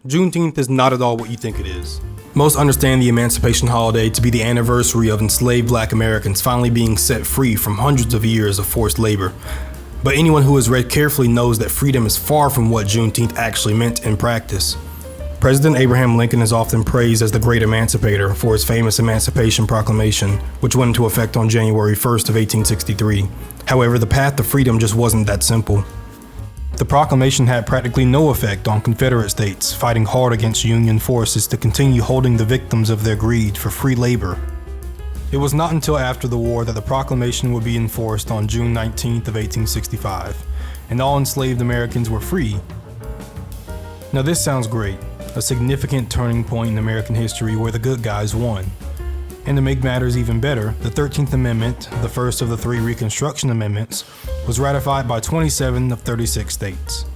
Juneteenth is not at all what you think it is. Most understand the Emancipation holiday to be the anniversary of enslaved black Americans finally being set free from hundreds of years of forced labor. But anyone who has read carefully knows that freedom is far from what Juneteenth actually meant in practice. President Abraham Lincoln is often praised as the great emancipator for his famous Emancipation Proclamation, which went into effect on January 1st of 1863. However, the path to freedom just wasn't that simple. The proclamation had practically no effect on Confederate states fighting hard against Union forces to continue holding the victims of their greed for free labor. It was not until after the war that the proclamation would be enforced on June 19th of 1865, and all enslaved Americans were free. Now this sounds great, a significant turning point in American history where the good guys won. And to make matters even better, the 13th Amendment, the first of the 3 Reconstruction Amendments, was ratified by 27 of 36 states.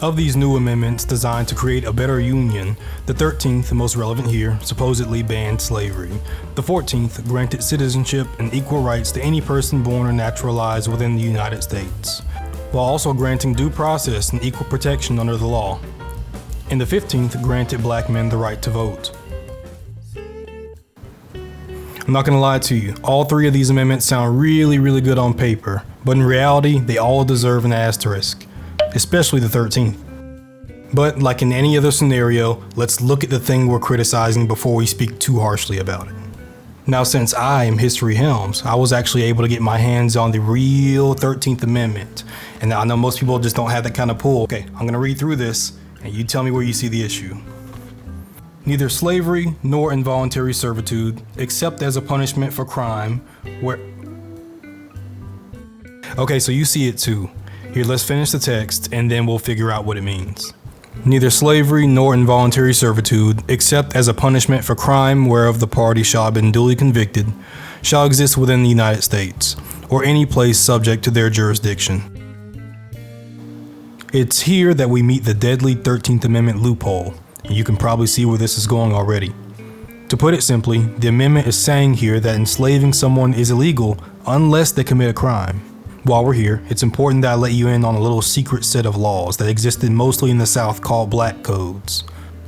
Of these new amendments designed to create a better union, the 13th, most relevant here, supposedly banned slavery. The 14th granted citizenship and equal rights to any person born or naturalized within the United States, while also granting due process and equal protection under the law. And the 15th granted black men the right to vote. I'm not gonna lie to you, all 3 of these amendments sound really good on paper, but in reality, they all deserve an asterisk, especially the 13th. But like in any other scenario, let's look at the thing we're criticizing before we speak too harshly about it. Now, since I am History Helms, I was actually able to get my hands on the real 13th Amendment, and I know most people just don't have that kind of pull. Okay, I'm gonna read through this, and you tell me where you see the issue. Neither slavery nor involuntary servitude, except as a punishment for crime, where... Okay, so you see it too. Here, let's finish the text, and then we'll figure out what it means. Neither slavery nor involuntary servitude, except as a punishment for crime whereof the party shall have been duly convicted, shall exist within the United States, or any place subject to their jurisdiction. It's here that we meet the deadly 13th Amendment loophole. You can probably see where this is going already. To put it simply, the amendment is saying here that enslaving someone is illegal unless they commit a crime. While we're here, it's important that I let you in on a little secret set of laws that existed mostly in the South called black codes.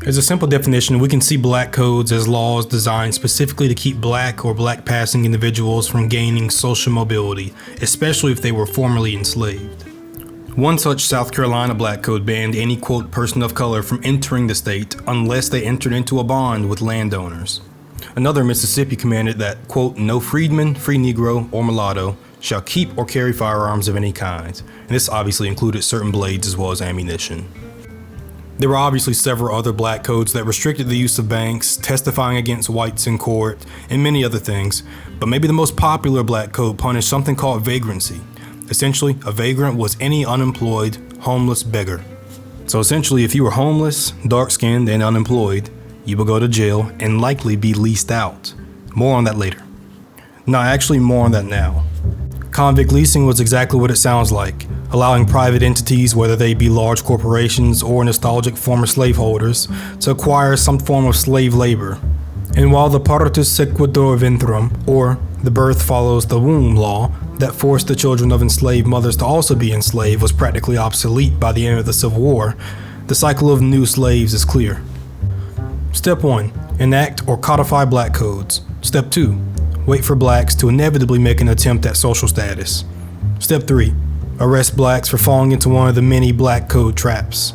As a simple definition, we can see black codes as laws designed specifically to keep black or black-passing individuals from gaining social mobility, especially if they were formerly enslaved. One such South Carolina black code banned any, quote, person of color from entering the state unless they entered into a bond with landowners. Another Mississippi commanded that, quote, no freedman, free Negro, or mulatto shall keep or carry firearms of any kind, and this obviously included certain blades as well as ammunition. There were obviously several other black codes that restricted the use of banks, testifying against whites in court, and many other things, but maybe the most popular black code punished something called vagrancy. Essentially, a vagrant was any unemployed, homeless beggar. So essentially, if you were homeless, dark-skinned, and unemployed, you would go to jail and likely be leased out. More on that later. No, actually more on that now. Convict leasing was exactly what it sounds like, allowing private entities, whether they be large corporations or nostalgic former slaveholders, to acquire some form of slave labor. And while the partus sequitur ventrum, or the birth follows the womb law, that forced the children of enslaved mothers to also be enslaved was practically obsolete by the end of the Civil War, the cycle of new slaves is clear. Step 1. Enact or codify black codes. Step 2. Wait for blacks to inevitably make an attempt at social status. Step 3. Arrest blacks for falling into one of the many black code traps.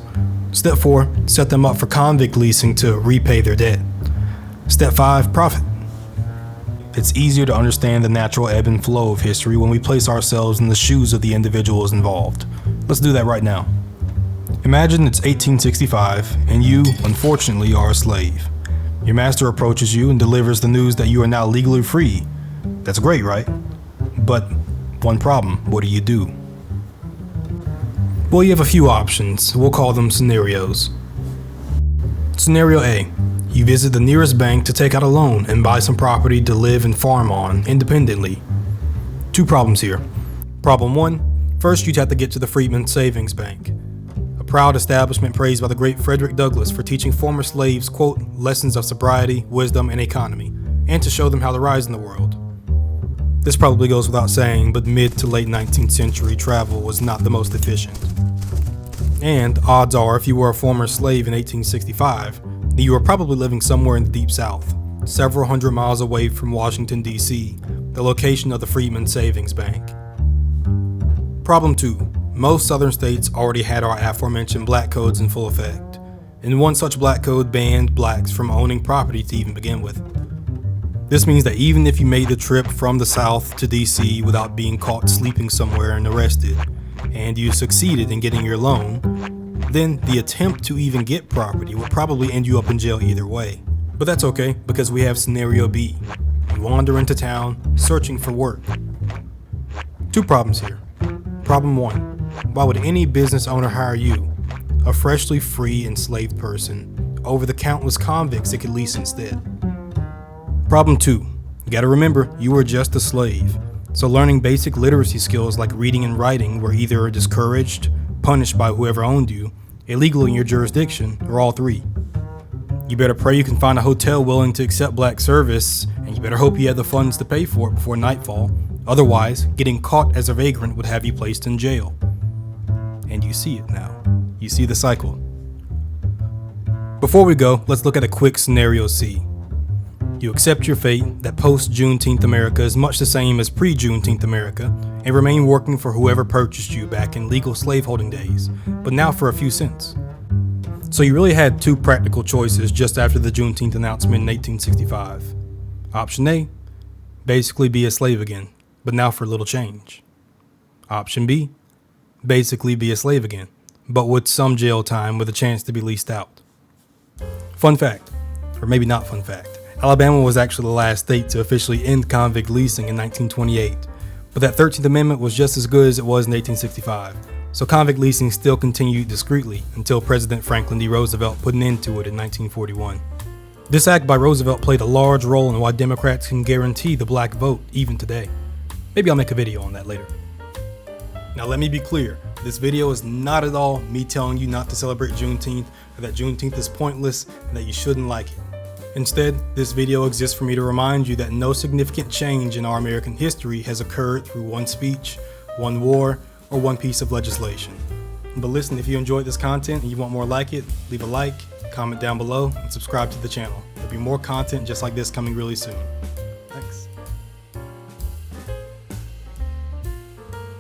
Step 4. Set them up for convict leasing to repay their debt. Step 5. Profit. It's easier to understand the natural ebb and flow of history when we place ourselves in the shoes of the individuals involved. Let's do that right now. Imagine it's 1865 and you, unfortunately, are a slave. Your master approaches you and delivers the news that you are now legally free. That's great, right? But one problem, what do? Well, you have a few options. We'll call them scenarios. Scenario A. You visit the nearest bank to take out a loan and buy some property to live and farm on independently. 2 problems here. Problem 1, first you'd have to get to the Freedmen's Savings Bank, a proud establishment praised by the great Frederick Douglass for teaching former slaves, quote, lessons of sobriety, wisdom, and economy, and to show them how to rise in the world. This probably goes without saying, but mid to late 19th century travel was not the most efficient. And odds are, if you were a former slave in 1865, then you were probably living somewhere in the Deep South, several hundred miles away from Washington, D.C., the location of the Freedmen's Savings Bank. Problem 2. Most southern states already had our aforementioned black codes in full effect, and one such black code banned blacks from owning property to even begin with. This means that even if you made the trip from the South to DC without being caught sleeping somewhere and arrested, and you succeeded in getting your loan, then the attempt to even get property would probably end you up in jail either way. But that's okay, because we have scenario B. You wander into town, searching for work. 2 problems here. Problem 1. Why would any business owner hire you, a freshly free enslaved person, over the countless convicts it could lease instead? Problem 2. You gotta remember, you were just a slave, so learning basic literacy skills like reading and writing were either discouraged, punished by whoever owned you, illegal in your jurisdiction, or all 3. You better pray you can find a hotel willing to accept black service, and you better hope you have the funds to pay for it before nightfall. Otherwise, getting caught as a vagrant would have you placed in jail. And you see it now. You see the cycle. Before we go, let's look at a quick scenario C. You accept your fate that post-Juneteenth America is much the same as pre-Juneteenth America and remain working for whoever purchased you back in legal slaveholding days, but now for a few cents. So you really had 2 practical choices just after the Juneteenth announcement in 1865. Option A, basically be a slave again, but now for a little change. Option B, basically be a slave again, but with some jail time with a chance to be leased out. Fun fact, or maybe not fun fact, Alabama was actually the last state to officially end convict leasing in 1928, but that 13th Amendment was just as good as it was in 1865, so convict leasing still continued discreetly until President Franklin D. Roosevelt put an end to it in 1941. This act by Roosevelt played a large role in why Democrats can guarantee the black vote even today. Maybe I'll make a video on that later. Now let me be clear, this video is not at all me telling you not to celebrate Juneteenth, or that Juneteenth is pointless, and that you shouldn't like it. Instead, this video exists for me to remind you that no significant change in our American history has occurred through one speech, one war, or one piece of legislation. But listen, if you enjoyed this content and you want more like it, leave a like, comment down below, and subscribe to the channel. There'll be more content just like this coming really soon.